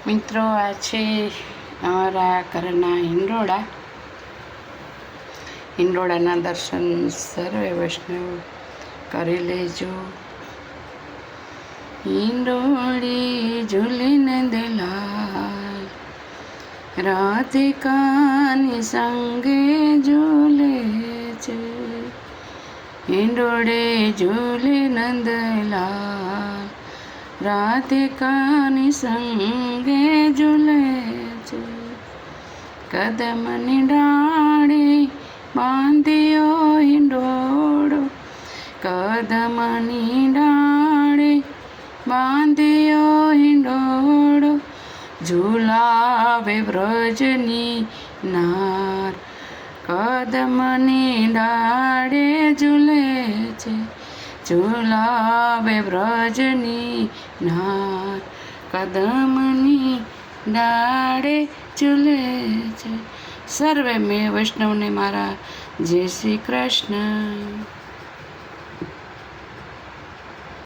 મિત્રો, આ છે અમારા ઘરના હિંડોળાના દર્શન સર્વે વૈષ્ણવ કરી લેજો. હિંડોળી ઝૂલી નંદલાલ રાધિકાની સંગે ઝૂલે છે. હિંડોળે ઝૂલે નંદલાલ રાધિકાની સંગે ઝૂલે છે. કદમની ડાળે બાંધ્યો હિંડોળો, કદમની ડાળે બાંધ્યો હિંડોળો, ઝૂલાવે વ્રજની નાર. કદમની ડાળે ઝૂલે છે, ઝૂલાવે વ્રજની નાર. કદમની ડાળે ઝૂલે છે. સર્વે મેં વૈષ્ણવને મારા જય શ્રી કૃષ્ણ.